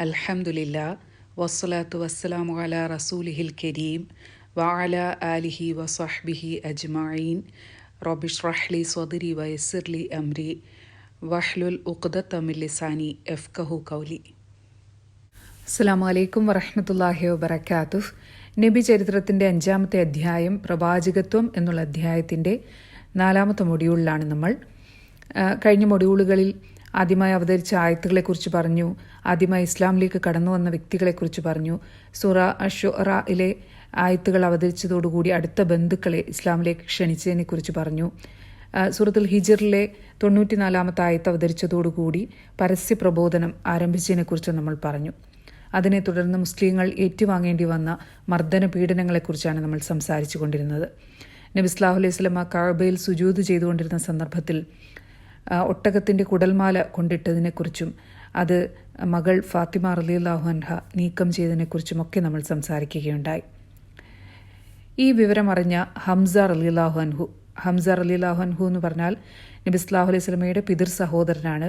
അൽഹംദുലില്ലാ വസ്സലാത്തു വസ്സലാമു അലാ റസൂലിഹിൽ കരീം വഅലാ ആലിഹി വസഹ്ബിഹി അജ്മഈൻ റബ്ബിശ്റഹ് ലി സ്വദ്രി വയസ്സിർ ലി അംരി വഹ്ലുൽ ഉഖ്ദത മിൻ ലിസാനി യഫ്ഖഹു ഖൗലി. അസ്സലാമു അലൈക്കും വറഹ്മത്തുള്ളാഹി വബറകാതുഹു. നബി ചരിത്രത്തിൻ്റെ 5-ാമത്തെ അധ്യായം പ്രവാചകത്വം എന്നുള്ള അധ്യായത്തിൻ്റെ 4-ാമത്തെ മൊഡ്യൂളിലാണ് നമ്മൾ. കഴിഞ്ഞ മൊഡ്യൂളുകളിൽ ആദ്യമായി അവതരിച്ച ആയത്തുകളെക്കുറിച്ച് പറഞ്ഞു, ആദ്യമായി ഇസ്ലാമിലേക്ക് കടന്നു വന്ന വ്യക്തികളെക്കുറിച്ച് പറഞ്ഞു. സൂറ അഷ്-ശുഅറയിലെ ആയത്തുകൾ അവതരിച്ചതോടുകൂടി അടുത്ത ബന്ധുക്കളെ ഇസ്ലാമിലേക്ക് ക്ഷണിച്ചതിനെക്കുറിച്ച് പറഞ്ഞു. സൂറത്തുൽ ഹിജ്റിലെ 94-ാമത്തെ ആയത്ത് അവതരിച്ചതോടുകൂടി പരസ്യ പ്രബോധനം ആരംഭിച്ചതിനെക്കുറിച്ച് നമ്മൾ പറഞ്ഞു. അതിനെ തുടർന്ന് മുസ്ലിങ്ങൾ ഏറ്റുവാങ്ങേണ്ടി വന്ന മർദ്ദന പീഡനങ്ങളെക്കുറിച്ചാണ് നമ്മൾ സംസാരിച്ചു കൊണ്ടിരുന്നത്. നബി സല്ലല്ലാഹു അലൈഹി വസല്ലം കഅബയിൽ സുജൂദ് ചെയ്തുകൊണ്ടിരുന്ന സന്ദർഭത്തിൽ ഒട്ടകത്തിൻ്റെ കുടൽമാല കൊണ്ടിട്ടതിനെക്കുറിച്ചും അത് മകൾ ഫാത്തിമ റളിയല്ലാഹു അൻഹ നീക്കം ചെയ്തതിനെക്കുറിച്ചുമൊക്കെ നമ്മൾ സംസാരിക്കുകയുണ്ടായി. ഈ വിവരമറിഞ്ഞ ഹംസ റളിയല്ലാഹു അൻഹു എന്ന് പറഞ്ഞാൽ നബി സല്ലല്ലാഹു അലൈഹി വസല്ലമയുടെ പിതൃ സഹോദരനാണ്.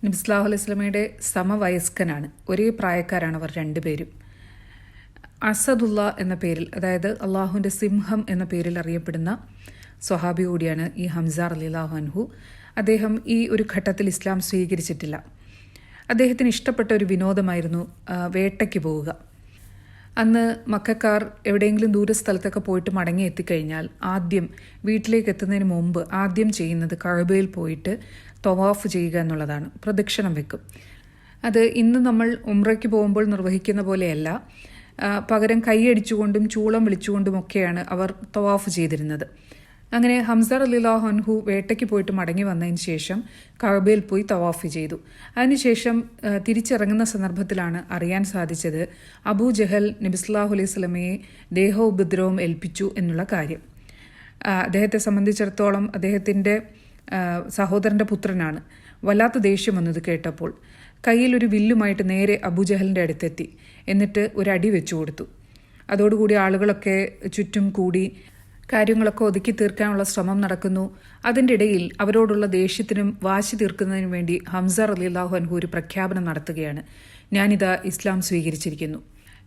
നബി സല്ലല്ലാഹു അലൈഹി വസല്ലമയുടെ സമവയസ്കനാണ്. ഒരേ പ്രായക്കാരാണ് അവർ രണ്ടുപേരും. അസദുള്ള എന്ന പേരിൽ, അതായത് അള്ളാഹുവിൻ്റെ സിംഹം എന്ന പേരിൽ അറിയപ്പെടുന്ന സ്വഹാബി കൂടിയാണ് ഈ ഹംസ റളിയല്ലാഹു അൻഹു. അദ്ദേഹം ഈ ഒരു ഘട്ടത്തിൽ ഇസ്ലാം സ്വീകരിച്ചിട്ടില്ല. അദ്ദേഹത്തിന് ഇഷ്ടപ്പെട്ട ഒരു വിനോദമായിരുന്നു വേട്ടയ്ക്ക് പോവുക. അന്ന് മക്കക്കാർ എവിടെയെങ്കിലും ദൂരസ്ഥലത്തൊക്കെ പോയിട്ട് മടങ്ങി എത്തിക്കഴിഞ്ഞാൽ ആദ്യം വീട്ടിലേക്ക് എത്തുന്നതിന് മുമ്പ് ആദ്യം ചെയ്യുന്നത് കഅബയിൽ പോയിട്ട് തവാഫ് ചെയ്യുക എന്നുള്ളതാണ്. പ്രദക്ഷിണം വെക്കും. അത് ഇന്ന് നമ്മൾ ഉംറയ്ക്ക് പോകുമ്പോൾ നിർവഹിക്കുന്ന പോലെയല്ല. പകരം കൈയടിച്ചുകൊണ്ടും ചൂളം വിളിച്ചുകൊണ്ടുമൊക്കെയാണ് അവർ തവാഫ് ചെയ്തിരുന്നത്. അങ്ങനെ ഹംസ റളിയല്ലാഹു അൻഹു വേട്ടയ്ക്ക് പോയിട്ട് മടങ്ങി വന്നതിന് ശേഷം കഅബയിൽ പോയി തവാഫ് ചെയ്തു. അതിനുശേഷം തിരിച്ചിറങ്ങുന്ന സന്ദർഭത്തിലാണ് അറിയാൻ സാധിച്ചത് അബൂജഹൽ നബി സല്ലല്ലാഹു അലൈഹി വസല്ലമയെ ദേഹോപദ്രവം ഏൽപ്പിച്ചു എന്നുള്ള കാര്യം. അദ്ദേഹത്തെ സംബന്ധിച്ചിടത്തോളം അദ്ദേഹത്തിൻ്റെ സഹോദരൻ്റെ പുത്രനാണ്. വല്ലാത്ത ദേഷ്യം വന്നത് കേട്ടപ്പോൾ കയ്യിൽ ഒരു വില്ലുമായിട്ട് നേരെ അബൂജഹലിൻ്റെ അടുത്തെത്തി. എന്നിട്ട് ഒരു അടി വെച്ചു കൊടുത്തു. അതോടുകൂടി ആളുകളൊക്കെ ചുറ്റും കൂടി കാര്യങ്ങളൊക്കെ ഒതുക്കി തീർക്കാനുള്ള ശ്രമം നടക്കുന്നു. അതിൻ്റെ ഇടയിൽ അവരോടുള്ള ദേഷ്യത്തിനും വാശി തീർക്കുന്നതിനും വേണ്ടി ഹംസ റളിയല്ലാഹു അൻഹു ഒരു പ്രഖ്യാപനം നടത്തുകയാണ്. ഞാനിതാ ഇസ്ലാം സ്വീകരിച്ചിരിക്കുന്നു.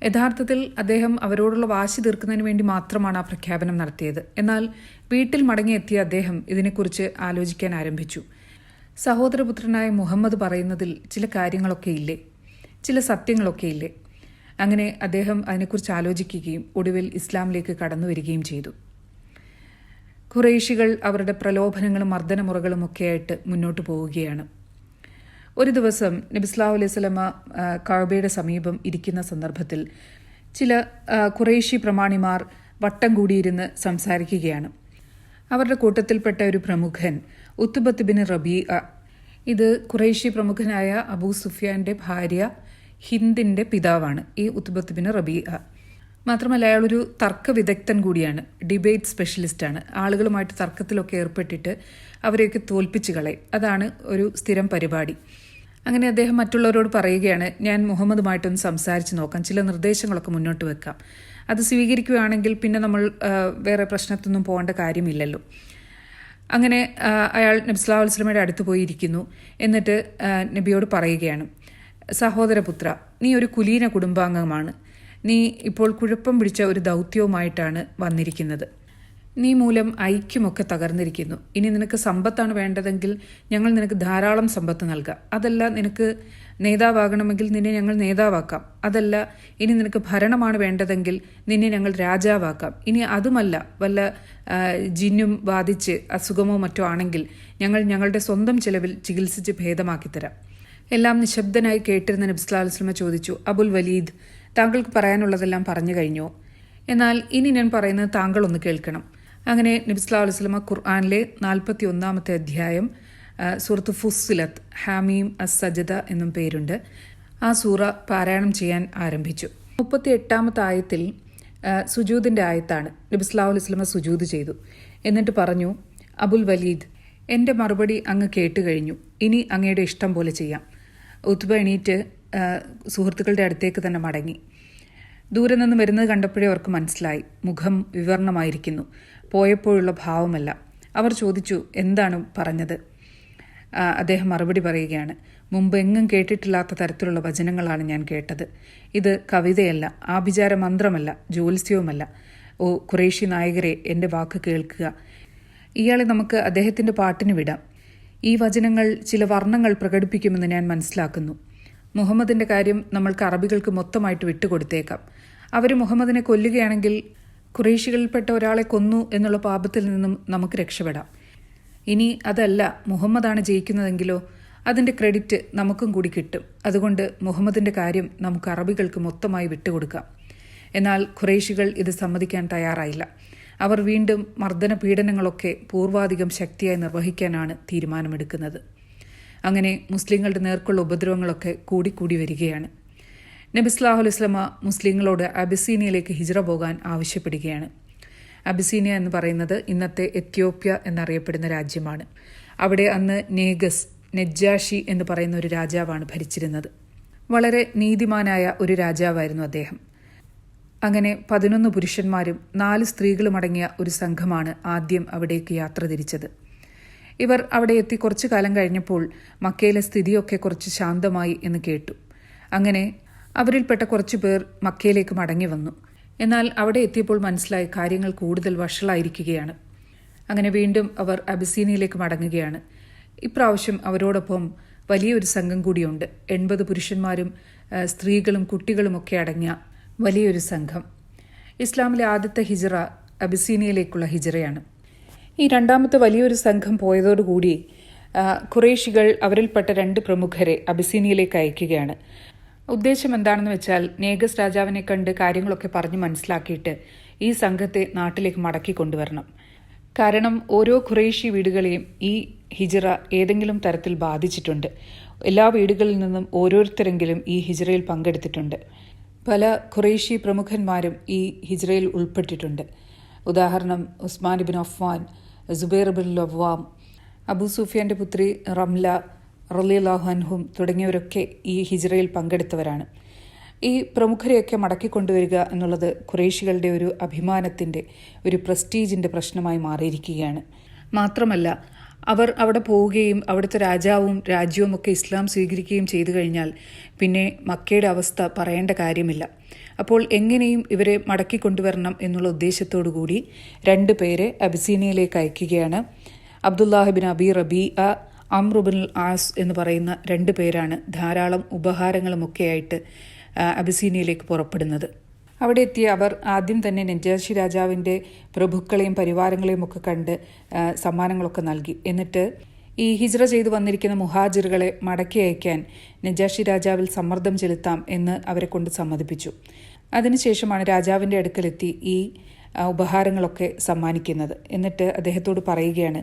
യഥാർത്ഥത്തിൽ അദ്ദേഹം അവരോടുള്ള വാശി തീർക്കുന്നതിന് വേണ്ടി മാത്രമാണ് ആ പ്രഖ്യാപനം നടത്തിയത്. എന്നാൽ വീട്ടിൽ മടങ്ങിയെത്തിയ അദ്ദേഹം ഇതിനെക്കുറിച്ച് ആലോചിക്കാൻ ആരംഭിച്ചു. സഹോദരപുത്രനായ മുഹമ്മദ് പറയുന്നതിൽ ചില കാര്യങ്ങളൊക്കെ ഇല്ലേ, ചില സത്യങ്ങളൊക്കെ ഇല്ലേ? അങ്ങനെ അദ്ദേഹം അതിനെക്കുറിച്ച് ആലോചിക്കുകയും ഒടുവിൽ ഇസ്ലാമിലേക്ക് കടന്നു വരികയും ചെയ്തു. ഖുറൈശികൾ അവരുടെ പ്രലോഭനങ്ങളും മർദ്ദനമുറകളും ഒക്കെയായിട്ട് മുന്നോട്ട് പോവുകയാണ്. ഒരു ദിവസം നബി സല്ലല്ലാഹു അലൈഹി വസല്ലമ കഅബയുടെ സമീപം ഇരിക്കുന്ന സന്ദർഭത്തിൽ ചില ഖുറൈശി പ്രമാണിമാർ വട്ടം കൂടിയിരുന്ന് സംസാരിക്കുകയാണ്. അവരുടെ കൂട്ടത്തിൽപ്പെട്ട ഒരു പ്രമുഖൻ ഉത്ബത്ത് ബിൻ റബീഅ, ഇത് ഖുറൈശി പ്രമുഖനായ അബൂ സുഫിയാൻ്റെ ഭാര്യ ഹിന്ദിൻ്റെ പിതാവാണ് ഈ ഉത്ബത്ത് ബിൻ റബീഅ. മാത്രമല്ല അയാളൊരു തർക്ക വിദഗ്ധൻ കൂടിയാണ്, ഡിബേറ്റ് സ്പെഷ്യലിസ്റ്റാണ്. ആളുകളുമായിട്ട് തർക്കത്തിലൊക്കെ ഏർപ്പെട്ടിട്ട് അവരെയൊക്കെ തോൽപ്പിച്ച് കളയും. അതാണ് ഒരു സ്ഥിരം പരിപാടി. അങ്ങനെ അദ്ദേഹം മറ്റുള്ളവരോട് പറയുകയാണ്, ഞാൻ മുഹമ്മദുമായിട്ടൊന്ന് സംസാരിച്ച് നോക്കാം, ചില നിർദ്ദേശങ്ങളൊക്കെ മുന്നോട്ട് വെക്കാം. അത് സ്വീകരിക്കുകയാണെങ്കിൽ പിന്നെ നമ്മൾ വേറെ പ്രശ്നത്തൊന്നും പോകേണ്ട കാര്യമില്ലല്ലോ. അങ്ങനെ അയാൾ നബി സല്ലല്ലാഹു അലൈഹി വസല്ലമയുടെ അടുത്ത് പോയിരിക്കുന്നു. എന്നിട്ട് നബിയോട് പറയുകയാണ്, സഹോദരപുത്ര, നീ ഒരു കുലീന കുടുംബാംഗമാണ്. നീ ഇപ്പോൾ കുഴപ്പം പിടിച്ച ഒരു ദൗത്യവുമായിട്ടാണ് വന്നിരിക്കുന്നത്. നീ മൂലം ഐക്യമൊക്കെ തകർന്നിരിക്കുന്നു. ഇനി നിനക്ക് സമ്പത്താണ് വേണ്ടതെങ്കിൽ ഞങ്ങൾ നിനക്ക് ധാരാളം സമ്പത്ത് നൽകാം. അതല്ല, നിനക്ക് നേതാവാകണമെങ്കിൽ നിന്നെ ഞങ്ങൾ നേതാവാക്കാം. അതല്ല, ഇനി നിനക്ക് ഭരണമാണ് വേണ്ടതെങ്കിൽ നിന്നെ ഞങ്ങൾ രാജാവാക്കാം. ഇനി അതുമല്ല, വല്ല ജിന്നും ബാധിച്ച് അസുഖമോ മറ്റോ ആണെങ്കിൽ ഞങ്ങൾ ഞങ്ങളുടെ സ്വന്തം ചിലവിൽ ചികിത്സിച്ച് ഭേദമാക്കിത്തരാം. എല്ലാം നിശബ്ദനായി കേട്ടിരുന്ന നബി സല്ലല്ലാഹു അലൈഹി വസല്ലം ചോദിച്ചു, അബുൽ വലീദ്, താങ്കൾക്ക് പറയാനുള്ളതെല്ലാം പറഞ്ഞു കഴിഞ്ഞോ? എന്നാൽ ഇനി ഞാൻ പറയുന്നത് താങ്കൾ ഒന്ന് കേൾക്കണം. അങ്ങനെ നബി സല്ലല്ലാഹു അലൈഹി വസല്ലം ഖുർആനിലെ 41-ാമത്തെ അധ്യായം സൂറത്ത് ഫുസ്സിലത്ത്, ഹാമീം അസ്-സജദ എന്നും പേരുണ്ട്, ആ സൂറ പാരായണം ചെയ്യാൻ ആരംഭിച്ചു. 38-ാമത്തെ ആയത്തിൽ സുജൂദിൻ്റെ ആയത്താണ്. നബി സല്ലല്ലാഹു അലൈഹി വസല്ലം സുജൂദ് ചെയ്തു. എന്നിട്ട് പറഞ്ഞു, അബുൽ വലീദ്, എൻ്റെ മറുപടി അങ്ങ് കേട്ട് കഴിഞ്ഞു. ഇനി അങ്ങയുടെ ഇഷ്ടം പോലെ ചെയ്യാം. ഉത്ബ എണീറ്റ് സുഹൃത്തുക്കളുടെ അടുത്തേക്ക് തന്നെ മടങ്ങി. ദൂരെ നിന്ന് വരുന്നത് കണ്ടപ്പോഴേ അവർക്ക് മനസ്സിലായി, മുഖം വിവരണമായിരിക്കുന്നു, പോയപ്പോഴുള്ള ഭാവമല്ല. അവർ ചോദിച്ചു, എന്താണ് പറഞ്ഞത്? അദ്ദേഹം മറുപടി പറയുകയാണ്, മുമ്പ് എങ്ങും കേട്ടിട്ടില്ലാത്ത തരത്തിലുള്ള വചനങ്ങളാണ് ഞാൻ കേട്ടത്. ഇത് കവിതയല്ല, ആഭിചാര മന്ത്രമല്ല, ജ്യോത്സ്യവുമല്ല. ഓ ഖുറൈശി നായകരെ, എൻ്റെ വാക്ക് കേൾക്കുക. ഇയാളെ നമുക്ക് അദ്ദേഹത്തിൻ്റെ പാട്ടിന് വിടാം. ഈ വചനങ്ങൾ ചില വർണ്ണങ്ങൾ പ്രകടിപ്പിക്കുമെന്ന് ഞാൻ മനസ്സിലാക്കുന്നു. മുഹമ്മദിൻ്റെ കാര്യം നമ്മൾക്ക് അറബികൾക്ക് മൊത്തമായിട്ട് വിട്ടുകൊടുത്തേക്കാം. അവർ മുഹമ്മദിനെ കൊല്ലുകയാണെങ്കിൽ ഖുറൈശികളിൽപ്പെട്ട ഒരാളെ കൊന്നു എന്നുള്ള പാപത്തിൽ നിന്നും നമുക്ക് രക്ഷപ്പെടാം. ഇനി അതല്ല, മുഹമ്മദാണ് ജയിക്കുന്നതെങ്കിലോ അതിൻ്റെ ക്രെഡിറ്റ് നമുക്കും കൂടി കിട്ടും. അതുകൊണ്ട് മുഹമ്മദിൻ്റെ കാര്യം നമുക്ക് അറബികൾക്ക് മൊത്തമായി വിട്ടുകൊടുക്കാം. എന്നാൽ ഖുറൈശികൾ ഇത് സമ്മതിക്കാൻ തയ്യാറായില്ല. അവർ വീണ്ടും മർദ്ദന പീഡനങ്ങളൊക്കെ പൂർവാധികം ശക്തിയായി നിർവഹിക്കാനാണ് തീരുമാനമെടുക്കുന്നത്. അങ്ങനെ മുസ്ലിങ്ങളുടെ നേർക്കുള്ള ഉപദ്രവങ്ങളൊക്കെ കൂടിക്കൂടി വരികയാണ്. നബി സല്ലല്ലാഹു അലൈഹി വസല്ലമ മുസ്ലിങ്ങളോട് അബിസീനിയയിലേക്ക് ഹിജ്റ പോകാൻ ആവശ്യപ്പെടുകയാണ്. അബിസീനിയ എന്ന് പറയുന്നത് ഇന്നത്തെ എത്യോപ്യ എന്നറിയപ്പെടുന്ന രാജ്യമാണ്. അവിടെ അന്ന് നജ്ജാഷി എന്ന് പറയുന്ന ഒരു രാജാവാണ് ഭരിച്ചിരുന്നത്. വളരെ നീതിമാനായ ഒരു രാജാവായിരുന്നു അദ്ദേഹം. അങ്ങനെ 11 പുരുഷന്മാരും 4 സ്ത്രീകളും അടങ്ങിയ ഒരു സംഘമാണ് ആദ്യം അവിടേക്ക് യാത്ര തിരിച്ചത്. ഇവർ അവിടെ എത്തി കുറച്ചു കാലം കഴിഞ്ഞപ്പോൾ മക്കയിലെ സ്ഥിതിയൊക്കെ കുറച്ച് ശാന്തമായി എന്ന് കേട്ടു. അങ്ങനെ അവരിൽപ്പെട്ട കുറച്ചു പേർ മക്കയിലേക്ക് മടങ്ങി വന്നു. എന്നാൽ അവിടെ എത്തിയപ്പോൾ മനസ്സിലായി കാര്യങ്ങൾ കൂടുതൽ വഷളായിരിക്കുകയാണ്. അങ്ങനെ വീണ്ടും അവർ അബിസീനിയയിലേക്ക് മടങ്ങുകയാണ്. ഇപ്രാവശ്യം അവരോടൊപ്പം വലിയൊരു സംഘം കൂടിയുണ്ട്. 80 പുരുഷന്മാരും സ്ത്രീകളും കുട്ടികളുമൊക്കെ അടങ്ങിയ വലിയൊരു സംഘം. ഇസ്ലാമിലെ ആദ്യത്തെ ഹിജ്റ അബിസീനിയയിലേക്കുള്ള ഹിജ്റയാണ്. ഈ രണ്ടാമത്തെ വലിയൊരു സംഘം പോയതോടുകൂടി ഖുറൈശികൾ അവരിൽപ്പെട്ട 2 പ്രമുഖരെ അബിസീനിയയിലേക്ക് അയക്കുകയാണ്. ഉദ്ദേശം എന്താണെന്ന് വെച്ചാൽ നേഗസ് രാജാവിനെ കണ്ട് കാര്യങ്ങളൊക്കെ പറഞ്ഞ് മനസ്സിലാക്കിയിട്ട് ഈ സംഘത്തെ നാട്ടിലേക്ക് മടക്കി കൊണ്ടുവരണം. കാരണം ഓരോ ഖുറൈശി വീടുകളെയും ഈ ഹിജ്റ ഏതെങ്കിലും തരത്തിൽ ബാധിച്ചിട്ടുണ്ട്. എല്ലാ വീടുകളിൽ നിന്നും ഓരോരുത്തരെങ്കിലും ഈ ഹിജ്റയിൽ പങ്കെടുത്തിട്ടുണ്ട്. പല ഖുറൈശി പ്രമുഖന്മാരും ഈ ഹിജ്റയിൽ ഉൾപ്പെട്ടിട്ടുണ്ട്. ഉദാഹരണം ഉസ്മാൻ ഇബ്ൻ അഫ്ഫാൻ, സുബൈർ ഇബ്ൻ ലവ്വാം, അബൂ സുഫിയാന്റെ പുത്രി റംല റളിയല്ലാഹു അൻഹും തുടങ്ങിയവരൊക്കെ ഈ ഹിജ്റയിൽ പങ്കെടുത്തവരാണ്. ഈ പ്രമുഖരെയൊക്കെ മടക്കിക്കൊണ്ടുവരിക എന്നുള്ളത് ഖുറൈശികളുടെ ഒരു അഭിമാനത്തിൻ്റെ, ഒരു പ്രസ്റ്റീജിൻ്റെ പ്രശ്നമായി മാറിയിരിക്കുകയാണ്. മാത്രമല്ല, അവർ അവിടെ പോവുകയും അവിടുത്തെ രാജാവും രാജ്യവും ഒക്കെ ഇസ്ലാം സ്വീകരിക്കുകയും ചെയ്തു കഴിഞ്ഞാൽ പിന്നെ മക്കയുടെ അവസ്ഥ പറയേണ്ട കാര്യമില്ല. അപ്പോൾ എങ്ങനെയും ഇവരെ മടക്കിക്കൊണ്ടുവരണം എന്നുള്ള ഉദ്ദേശത്തോടു കൂടി 2 പേരെ അബിസീനിയയിലേക്ക് അയക്കുകയാണ്. അബ്ദുല്ലാഹിബിൻ അബി റബീഅ, അംർ ഇബ്നുൽ ആസ് എന്ന് പറയുന്ന 2 പേരാണ് ധാരാളം ഉപഹാരങ്ങളുമൊക്കെയായിട്ട് അബിസീനിയയിലേക്ക് പുറപ്പെടുന്നത്. അവിടെ എത്തിയ അവർ ആദ്യം തന്നെ നജ്ജാഷി രാജാവിൻ്റെ പ്രഭുക്കളെയും പരിവാരങ്ങളെയും ഒക്കെ കണ്ട് സമ്മാനങ്ങളൊക്കെ നൽകി. എന്നിട്ട് ഈ ഹിജ്റ ചെയ്തു വന്നിരിക്കുന്ന മുഹാജിറുകളെ മടക്കി അയക്കാൻ നജ്ജാഷി രാജാവിൽ സമ്മർദ്ദം ചെലുത്താം എന്ന് അവരെ കൊണ്ട് സമ്മതിപ്പിച്ചു. അതിനുശേഷമാണ് രാജാവിൻ്റെ അടുക്കലെത്തി ഈ ഉപഹാരങ്ങളൊക്കെ സമ്മാനിക്കുന്നത്. എന്നിട്ട് അദ്ദേഹത്തോട് പറയുകയാണ്,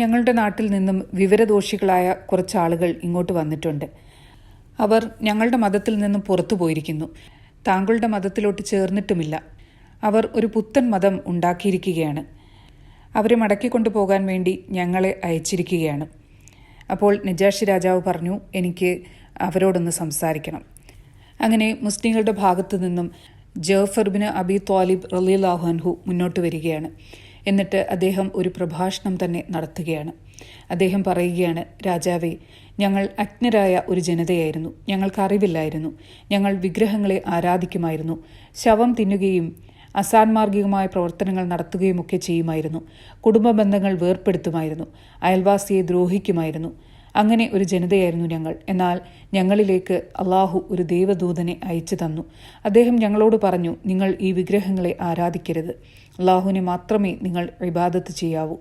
ഞങ്ങളുടെ നാട്ടിൽ നിന്നും വിവരദോഷികളായ കുറച്ച് ആളുകൾ ഇങ്ങോട്ട് വന്നിട്ടുണ്ട്. അവർ ഞങ്ങളുടെ മതത്തിൽ നിന്നും പുറത്തു പോയിരിക്കുന്നു. താങ്കളുടെ മതത്തിലോട്ട് ചേർന്നിട്ടുമില്ല. അവർ ഒരു പുത്തൻ മതം ഉണ്ടാക്കിയിരിക്കുകയാണ്. അവരെ മടക്കിക്കൊണ്ടു പോകാൻ വേണ്ടി ഞങ്ങളെ അയച്ചിരിക്കുകയാണ്. അപ്പോൾ നജ്ജാഷി രാജാവ് പറഞ്ഞു, എനിക്ക് അവരോടൊന്ന് സംസാരിക്കണം. അങ്ങനെ മുസ്ലിങ്ങളുടെ ഭാഗത്തു നിന്നും ജഅഫർ ഇബ്നു അബി ത്വാലിബ് റളിയല്ലാഹു അൻഹു മുന്നോട്ട് വരികയാണ്. എന്നിട്ട് അദ്ദേഹം ഒരു പ്രഭാഷണം തന്നെ നടത്തുകയാണ്. അദ്ദേഹം പറയുകയാണ്, രാജാവേ, ഞങ്ങൾ അജ്ഞരായ ഒരു ജനതയായിരുന്നു. ഞങ്ങൾക്കറിവില്ലായിരുന്നു. ഞങ്ങൾ വിഗ്രഹങ്ങളെ ആരാധിക്കുമായിരുന്നു. ശവം തിന്നുകയും അസാൻമാർഗികമായ പ്രവർത്തനങ്ങൾ നടത്തുകയുമൊക്കെ ചെയ്യുമായിരുന്നു. കുടുംബ ബന്ധങ്ങൾ വേർപ്പെടുത്തുമായിരുന്നു. അയൽവാസിയെ ദ്രോഹിക്കുമായിരുന്നു. അങ്ങനെ ഒരു ജനതയായിരുന്നു ഞങ്ങൾ. എന്നാൽ ഞങ്ങളിലേക്ക് അള്ളാഹു ഒരു ദൈവദൂതനെ അയച്ചു തന്നു. അദ്ദേഹം ഞങ്ങളോട് പറഞ്ഞു, നിങ്ങൾ ഈ വിഗ്രഹങ്ങളെ ആരാധിക്കരുത്. അള്ളാഹുവിനെ മാത്രമേ നിങ്ങൾ ഇബാദത്ത് ചെയ്യാവൂ.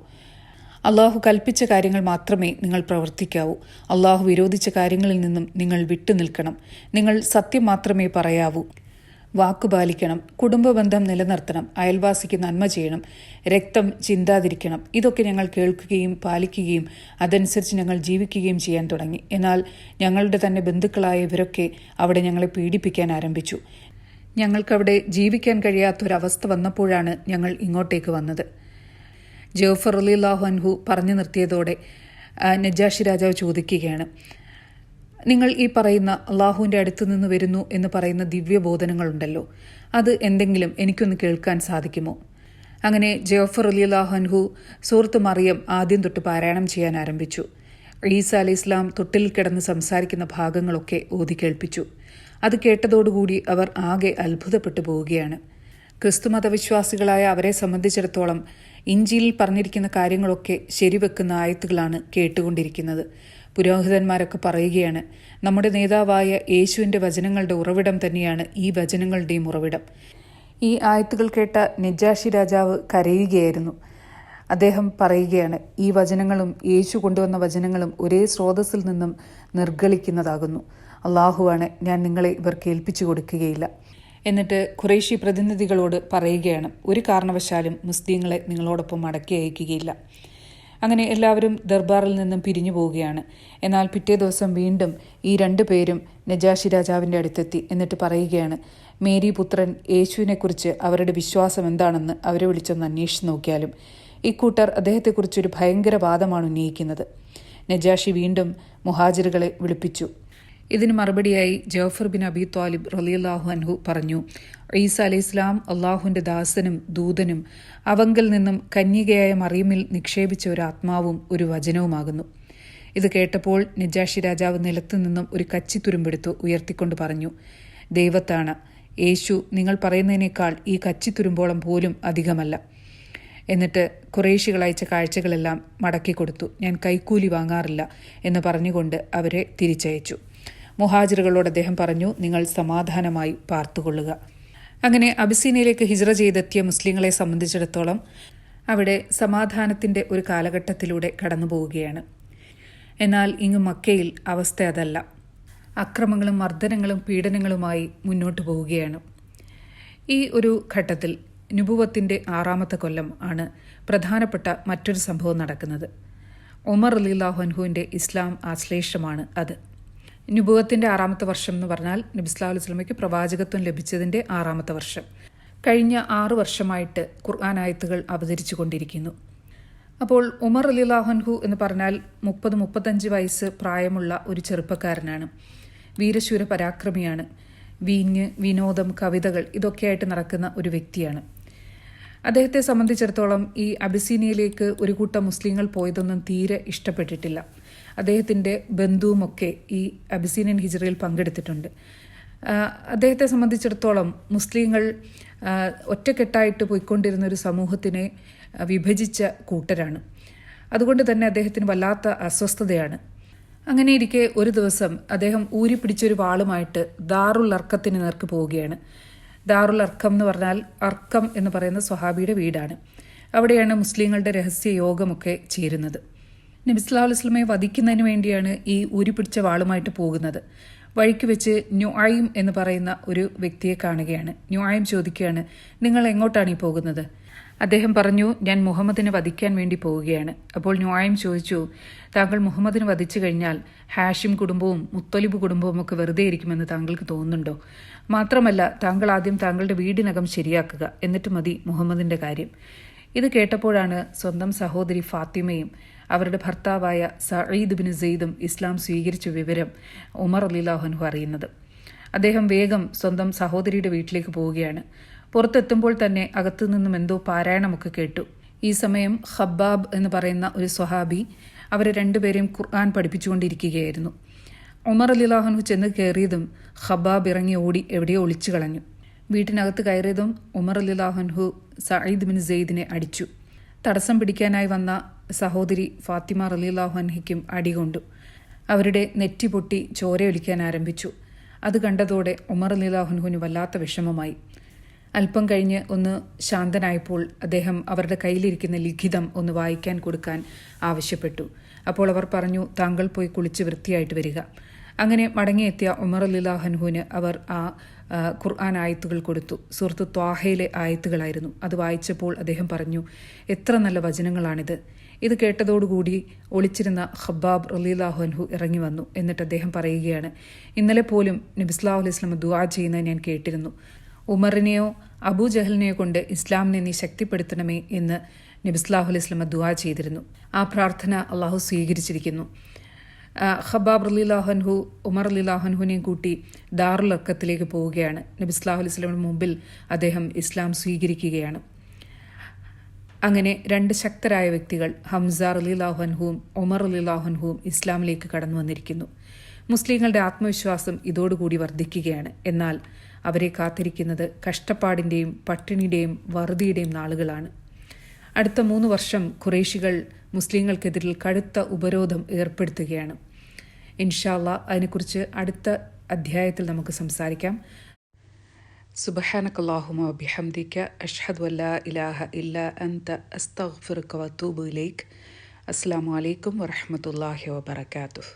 അള്ളാഹു കൽപ്പിച്ച കാര്യങ്ങൾ മാത്രമേ നിങ്ങൾ പ്രവർത്തിക്കാവൂ. അള്ളാഹു വിരോധിച്ച കാര്യങ്ങളിൽ നിന്നും നിങ്ങൾ വിട്ടുനിൽക്കണം. നിങ്ങൾ സത്യം മാത്രമേ പറയാവൂ. വാക്കുപാലിക്കണം. കുടുംബബന്ധം നിലനിർത്തണം. അയൽവാസിക്ക് നന്മ ചെയ്യണം. രക്തം ചിന്താതിരിക്കണം. ഇതൊക്കെ ഞങ്ങൾ കേൾക്കുകയും പാലിക്കുകയും അതനുസരിച്ച് ഞങ്ങൾ ജീവിക്കുകയും ചെയ്യാൻ തുടങ്ങി. എന്നാൽ ഞങ്ങളുടെ തന്നെ ബന്ധുക്കളായ ഇവരൊക്കെ അവിടെ ഞങ്ങളെ പീഡിപ്പിക്കാൻ ആരംഭിച്ചു. ഞങ്ങൾക്കവിടെ ജീവിക്കാൻ കഴിയാത്തൊരവസ്ഥ വന്നപ്പോഴാണ് ഞങ്ങൾ ഇങ്ങോട്ടേക്ക് വന്നത്. ജഅഫർ റളിയല്ലാഹു അൻഹു പറഞ്ഞു നിർത്തിയതോടെ നജ്ജാഷി രാജാവ് ചോദിക്കുകയാണ്, നിങ്ങൾ ഈ പറയുന്ന അള്ളാഹുവിൻ്റെ അടുത്ത് നിന്ന് വരുന്നു എന്ന് പറയുന്ന ദിവ്യബോധനങ്ങളുണ്ടല്ലോ, അത് എന്തെങ്കിലും എനിക്കൊന്ന് കേൾക്കാൻ സാധിക്കുമോ? അങ്ങനെ ജഅഫർ റളിയല്ലാഹു അൻഹു സൂറത്ത് മറിയം ആദ്യം തൊട്ട് പാരായണം ചെയ്യാൻ ആരംഭിച്ചു. ഈസ അലൈഹി ഇസ്ലാം തൊട്ടിൽ കിടന്ന് സംസാരിക്കുന്ന ഭാഗങ്ങളൊക്കെ ഓതി കേൾപ്പിച്ചു. അത് കേട്ടതോടുകൂടി അവർ ആകെ അത്ഭുതപ്പെട്ടു പോവുകയാണ്. ക്രിസ്തുമതവിശ്വാസികളായ അവരെ സംബന്ധിച്ചിടത്തോളം ഇഞ്ചിയിൽ പറഞ്ഞിരിക്കുന്ന കാര്യങ്ങളൊക്കെ ശരിവെക്കുന്ന ആയത്തുകളാണ് കേട്ടുകൊണ്ടിരിക്കുന്നത്. പുരോഹിതന്മാരൊക്കെ പറയുകയാണ്, നമ്മുടെ നേതാവായ യേശുവിൻ്റെ വചനങ്ങളുടെ ഉറവിടം തന്നെയാണ് ഈ വചനങ്ങളുടെയും ഉറവിടം. ഈ ആയത്തുകൾ കേട്ട നജാഷി രാജാവ് കരയുകയായിരുന്നു. അദ്ദേഹം പറയുകയാണ്, ഈ വചനങ്ങളും യേശു കൊണ്ടുവന്ന വചനങ്ങളും ഒരേ സ്രോതസ്സിൽ നിന്നും നിർഗളിക്കുന്നതാകുന്നു. അള്ളാഹുവാണ്, ഞാൻ നിങ്ങളെ ഇവർക്ക് ഏൽപ്പിച്ചു കൊടുക്കുകയില്ല. എന്നിട്ട് ഖുറൈശി പ്രതിനിധികളോട് പറയുകയാണ്, ഒരു കാരണവശാലും മുസ്ലിങ്ങളെ നിങ്ങളോടൊപ്പം മടക്കി അയക്കുകയില്ല. അങ്ങനെ എല്ലാവരും ദർബാറിൽ നിന്നും പിരിഞ്ഞു പോവുകയാണ്. എന്നാൽ പിറ്റേ ദിവസം വീണ്ടും ഈ 2 പേരും നജാഷി രാജാവിൻ്റെ അടുത്തെത്തി. എന്നിട്ട് പറയുകയാണ്, മേരി പുത്രൻ യേശുവിനെക്കുറിച്ച് അവരുടെ വിശ്വാസം എന്താണെന്ന് അവരെ വിളിച്ചൊന്ന് അന്വേഷിച്ച് നോക്കിയാലും ഇക്കൂട്ടർ അദ്ദേഹത്തെക്കുറിച്ചൊരു ഭയങ്കര വാദമാണ് ഉന്നയിക്കുന്നത്. നജാഷി വീണ്ടും മുഹാജിറുകളെ വിളിപ്പിച്ചു. ഇതിന് മറുപടിയായി ജഅഫർ ബിൻ അബി ത്വാലിബ് റളിയല്ലാഹു അൻഹു പറഞ്ഞു, ഈസ അലൈഹി ഇസ്ലാം അള്ളാഹുവിൻ്റെ ദാസനും ദൂതനും അവങ്കൽ നിന്നും കന്യകയായ മറിയമിൽ നിക്ഷേപിച്ച ഒരു ആത്മാവും ഒരു വചനവുമാകുന്നു. ഇത് കേട്ടപ്പോൾ നജാഷി രാജാവ് നിലത്തു നിന്നും ഒരു കച്ചിത്തുരുമ്പെടുത്തു ഉയർത്തിക്കൊണ്ട് പറഞ്ഞു, ദൈവത്താണ്, യേശു നിങ്ങൾ പറയുന്നതിനേക്കാൾ ഈ കച്ചിത്തുരുമ്പോളം പോലും അധികമല്ല. എന്നിട്ട് ഖുറൈശികൾ അയച്ച കാഴ്ചകളെല്ലാം മടക്കിക്കൊടുത്തു. ഞാൻ കൈക്കൂലി വാങ്ങാറില്ല എന്ന് പറഞ്ഞുകൊണ്ട് അവരെ തിരിച്ചയച്ചു. മുഹാജിറുകളോട് അദ്ദേഹം പറഞ്ഞു, നിങ്ങൾ സമാധാനമായി പാർത്തുകൊള്ളുക. അങ്ങനെ അബിസീനയിലേക്ക് ഹിജ്റ ചെയ്തെത്തിയ മുസ്ലിങ്ങളെ സംബന്ധിച്ചിടത്തോളം അവിടെ സമാധാനത്തിൻ്റെ ഒരു കാലഘട്ടത്തിലൂടെ കടന്നു പോവുകയാണ്. എന്നാൽ ഇങ്ങ് മക്കയിൽ അവസ്ഥ അതല്ല. അക്രമങ്ങളും മർദ്ദനങ്ങളും പീഡനങ്ങളുമായി മുന്നോട്ട് പോവുകയാണ്. ഈ ഒരു ഘട്ടത്തിൽ നുബുവത്തിൻ്റെ 6ാമത്തെ കൊല്ലം ആണ് പ്രധാനപ്പെട്ട മറ്റൊരു സംഭവം നടക്കുന്നത്. ഉമർ റളിയല്ലാഹു അൻഹുവിൻ്റെ ഇസ്ലാം ആശ്ലേഷമാണ് അത്. നുബുവത്തിൻ്റെ 6ാമത്തെ വർഷം എന്ന് പറഞ്ഞാൽ നബി സല്ലല്ലാഹു അലൈഹി വസല്ലമയ്ക്ക് പ്രവാചകത്വം ലഭിച്ചതിൻ്റെ 6ാമത്തെ വർഷം. കഴിഞ്ഞ 6 വർഷമായിട്ട് ഖുർആൻ ആയത്തുകൾ അവതരിച്ചു കൊണ്ടിരിക്കുന്നു. അപ്പോൾ ഉമർ റളിയല്ലാഹു അൻഹു എന്ന് പറഞ്ഞാൽ 30-35 വയസ്സ് പ്രായമുള്ള ഒരു ചെറുപ്പക്കാരനാണ്. വീരശൂര പരാക്രമിയാണ്. വീഞ്ഞ്, വിനോദം, കവിതകൾ ഇതൊക്കെയായിട്ട് നടക്കുന്ന ഒരു വ്യക്തിയാണ്. അദ്ദേഹത്തെ സംബന്ധിച്ചിടത്തോളം ഈ അബിസീനിയയിലേക്ക് ഒരു കൂട്ടം മുസ്ലിങ്ങൾ പോയതൊന്നും തീരെ ഇഷ്ടപ്പെട്ടിട്ടില്ല. അദ്ദേഹത്തിൻ്റെ ബന്ധുവുമൊക്കെ ഈ അബിസീനിയൻ ഹിജ്റയിൽ പങ്കെടുത്തിട്ടുണ്ട്. അദ്ദേഹത്തെ സംബന്ധിച്ചിടത്തോളം മുസ്ലിങ്ങൾ ഒറ്റക്കെട്ടായിട്ട് പോയിക്കൊണ്ടിരുന്ന ഒരു സമൂഹത്തിനെ വിഭജിച്ച കൂട്ടരാണ്. അതുകൊണ്ട് തന്നെ അദ്ദേഹത്തിന് വല്ലാത്ത അസ്വസ്ഥതയാണ്. അങ്ങനെയിരിക്കെ ഒരു ദിവസം അദ്ദേഹം ഊരിപ്പിടിച്ചൊരു വാളുമായിട്ട് ദാറുൽ അർക്കത്തിന് നേർക്ക് പോവുകയാണ്. ദാറുൽ അർക്കം എന്ന് പറഞ്ഞാൽ അർക്കം എന്ന് പറയുന്ന സ്വഹാബിയുടെ വീടാണ്. അവിടെയാണ് മുസ്ലിങ്ങളുടെ രഹസ്യ യോഗമൊക്കെ ചേരുന്നത്. നബി സല്ലല്ലാഹു അലൈഹി വസല്ലമയെ വധിക്കുന്നതിന് വേണ്ടിയാണ് ഈ ഊരിപ്പിടിച്ച വാളുമായിട്ട് പോകുന്നത്. വഴിക്ക് വെച്ച് നുഐം എന്ന് പറയുന്ന ഒരു വ്യക്തിയെ കാണുകയാണ്. നുഐം ചോദിക്കുകയാണ്, നിങ്ങൾ എങ്ങോട്ടാണ് ഈ പോകുന്നത്? അദ്ദേഹം പറഞ്ഞു, ഞാൻ മുഹമ്മദിനെ വധിക്കാൻ വേണ്ടി പോവുകയാണ്. അപ്പോൾ നുഐം ചോദിച്ചു, താങ്കൾ മുഹമ്മദിനെ വധിച്ചു കഴിഞ്ഞാൽ ഹാഷിം കുടുംബവും മുത്തലിബ് കുടുംബവും ഒക്കെ വെറുതെ ഇരിക്കുമെന്ന് താങ്കൾക്ക് തോന്നുന്നുണ്ടോ? മാത്രമല്ല, താങ്കൾ ആദ്യം താങ്കളുടെ വീടിനകം ശരിയാക്കുക, എന്നിട്ട് മതി മുഹമ്മദിൻ്റെ കാര്യം. ഇത് കേട്ടപ്പോഴാണ് സ്വന്തം സഹോദരി ഫാത്തിമയും അവരുടെ ഭർത്താവായ സഈദ് ബിൻ സെയ്ദും ഇസ്ലാം സ്വീകരിച്ച വിവരം ഉമർ റളിയല്ലാഹു അൻഹു അറിയുന്നത്. അദ്ദേഹം വേഗം സ്വന്തം സഹോദരിയുടെ വീട്ടിലേക്ക് പോവുകയാണ്. പുറത്തെത്തുമ്പോൾ തന്നെ അകത്തു നിന്നും എന്തോ പാരായണമൊക്കെ കേട്ടു. ഈ സമയം ഖബ്ബാബ് എന്ന് പറയുന്ന ഒരു സ്വഹാബി അവരെ 2 പേരെയും ഖുർആൻ പഠിപ്പിച്ചുകൊണ്ടിരിക്കുകയായിരുന്നു. ഉമർ റളിയല്ലാഹു അൻഹു ചെന്ന് കയറിയതും ഖബ്ബാബ് ഇറങ്ങി ഓടി എവിടെയോ ഒളിച്ചു കളഞ്ഞു. വീട്ടിനകത്ത് കയറിയതും ഉമർ റളിയല്ലാഹു അൻഹു സഈദ് ബിൻ സെയ്ദിനെ അടിച്ചു. തടസ്സം പിടിക്കാനായി വന്ന സഹോദരി ഫാത്തിമ റളിയല്ലാഹു അൻഹയ്ക്കും അടികൊണ്ടു. അവരുടെ നെറ്റി പൊട്ടി ചോരയൊലിക്കാൻ ആരംഭിച്ചു. അത് കണ്ടതോടെ ഉമർ റളിയല്ലാഹു അൻഹുവിന് വല്ലാത്ത വിഷമമായി. അല്പം കഴിഞ്ഞ് ഒന്ന് ശാന്തനായപ്പോൾ അദ്ദേഹം അവരുടെ കയ്യിലിരിക്കുന്ന ലിഖിതം ഒന്ന് വായിക്കാൻ കൊടുക്കാൻ ആവശ്യപ്പെട്ടു. അപ്പോൾ അവർ പറഞ്ഞു, താങ്കൾ പോയി കുളിച്ച് വൃത്തിയായിട്ട് വരിക. അങ്ങനെ മടങ്ങിയെത്തിയ ഉമർ റളിയല്ലാഹു അൻഹുവിന് അവർ ആ ഖുർആൻ ആയത്തുകൾ കൊടുത്തു. സൂറത്ത് ത്വാഹയിലെ ആയത്തുകളായിരുന്നു. അത് വായിച്ചപ്പോൾ അദ്ദേഹം പറഞ്ഞു, എത്ര നല്ല വചനങ്ങളാണിത്. ഇത് കേട്ടതോടുകൂടി ഒളിച്ചിരുന്ന ഖബ്ബാബ് റളിയല്ലാഹു അൻഹു ഇറങ്ങി വന്നു. എന്നിട്ട് അദ്ദേഹം പറയുകയാണ്, ഇന്നലെ പോലും നബി സല്ലല്ലാഹു അലൈഹി വസല്ലം ദുആ ചെയ്യുന്നത് ഞാൻ കേട്ടിരുന്നു. ഉമറിനെയോ അബൂജഹലിനെയോ കൊണ്ട് ഇസ്ലാമിനെ നീ ശക്തിപ്പെടുത്തണമേ എന്ന് നബി സല്ലല്ലാഹു അലൈഹി വസല്ലം ദുആ ചെയ്തിരുന്നു. ആ പ്രാർത്ഥന അള്ളാഹു സ്വീകരിച്ചിരിക്കുന്നു. ഖബ്ബാബ് റളിയല്ലാഹു അൻഹു ഉമർ റളിയല്ലാഹു അൻഹുവിനെയും കൂട്ടി ദാറുൽ അർക്കത്തിലേക്ക് പോവുകയാണ്. നബി സല്ലല്ലാഹു അലൈഹി വസല്ലമിന് മുമ്പിൽ അദ്ദേഹം ഇസ്ലാം സ്വീകരിക്കുകയാണ്. അങ്ങനെ രണ്ട് ശക്തരായ വ്യക്തികൾ ഹംസ റളിയല്ലാഹു അൻഹുവും ഉമർ റളിയല്ലാഹു അൻഹുവും ഇസ്ലാമിലേക്ക് കടന്നു വന്നിരിക്കുന്നു. മുസ്ലിങ്ങളുടെ ആത്മവിശ്വാസം ഇതോടുകൂടി വർദ്ധിക്കുകയാണ്. എന്നാൽ അവരെ കാത്തിരിക്കുന്നത് കഷ്ടപ്പാടിൻ്റെയും പട്ടിണിയുടെയും വറുതിയുടെയും നാളുകളാണ്. അടുത്ത 3 വർഷം ഖുറൈശികൾ മുസ്ലിങ്ങൾക്കെതിരിൽ കടുത്ത ഉപരോധം ഏർപ്പെടുത്തുകയാണ്. ഇൻഷാ അല്ലാഹ് അതിനെക്കുറിച്ച് അടുത്ത അധ്യായത്തിൽ നമുക്ക് സംസാരിക്കാം. സുബ്ഹാനകല്ലാഹുമ്മ വബിഹംദിക അഷ്ഹദു അല്ലാ ഇലാഹ ഇല്ലാ അൻത അസ്തഗ്ഫിറുക വഅതൂബു ഇലൈക്. അസ്സലാമു അലൈക്കും വറഹ്മത്തുള്ളാഹി വബറകാതുഹു.